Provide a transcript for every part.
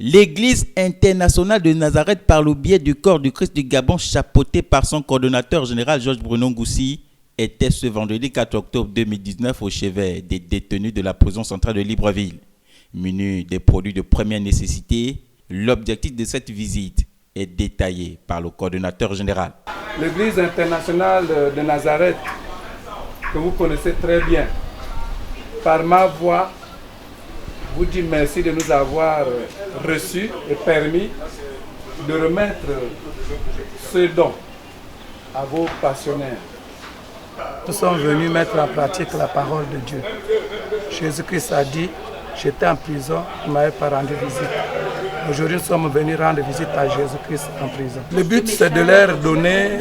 L'Église internationale de Nazareth, par le biais du corps du Christ du Gabon, chapeauté par son coordonnateur général Georges Bruno Ngoussi, était ce vendredi 4 octobre 2019 au chevet des détenus de la prison centrale de Libreville. Menu des produits de première nécessité, l'objectif de cette visite est détaillé par le coordonnateur général. L'Église internationale de Nazareth, que vous connaissez très bien, par ma voix, vous dit merci de nous avoir reçus et permis de remettre ce don à vos passionnaires. Nous sommes venus mettre en pratique la parole de Dieu. Jésus-Christ a dit, j'étais en prison, il ne m'avait pas rendu visite. Aujourd'hui, nous sommes venus rendre visite à Jésus-Christ en prison. Le but, c'est de leur donner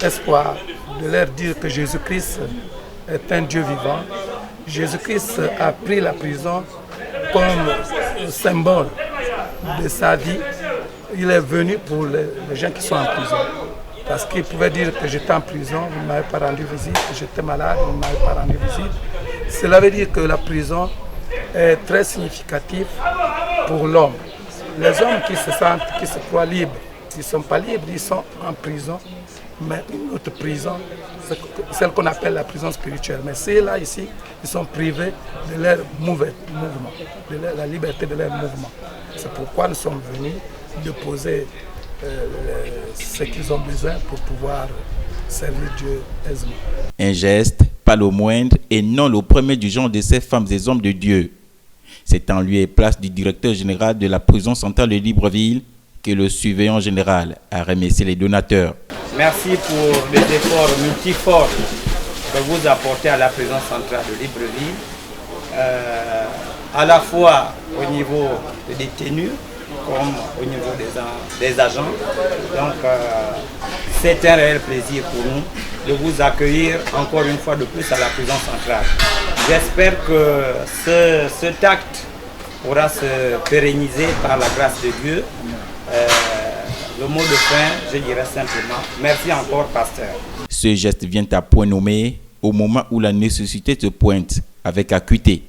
espoir, de leur dire que Jésus-Christ est un Dieu vivant. Jésus-Christ a pris la prison comme symbole de sa vie. Il est venu pour les gens qui sont en prison. Parce qu'il pouvait dire que j'étais en prison, vous ne m'avez pas rendu visite, j'étais malade, vous ne m'avez pas rendu visite. Cela veut dire que la prison est très significative pour l'homme. Les hommes qui se sentent, qui se croient libres, ils ne sont pas libres, ils sont en prison. Mais une autre prison, c'est celle qu'on appelle la prison spirituelle. Mais ceux-là ici, ils sont privés de leur mouvement, de la liberté de leur mouvement. C'est pourquoi nous sommes venus déposer ce qu'ils ont besoin pour pouvoir servir Dieu aisément. Un geste, pas le moindre, et non le premier du genre de ces femmes et hommes de Dieu. C'est en lieu et place du directeur général de la prison centrale de Libreville que le surveillant général a remercié les donateurs. Merci pour les efforts multiformes que vous apportez à la prison centrale de Libreville, à la fois au niveau des détenus comme au niveau des agents. Donc c'est un réel plaisir pour nous de vous accueillir encore une fois de plus à la prison centrale. J'espère que cet acte pourra se pérenniser par la grâce de Dieu. Le mot de fin, je dirais simplement, merci encore, pasteur. Ce geste vient à point nommé au moment où la nécessité se pointe avec acuité.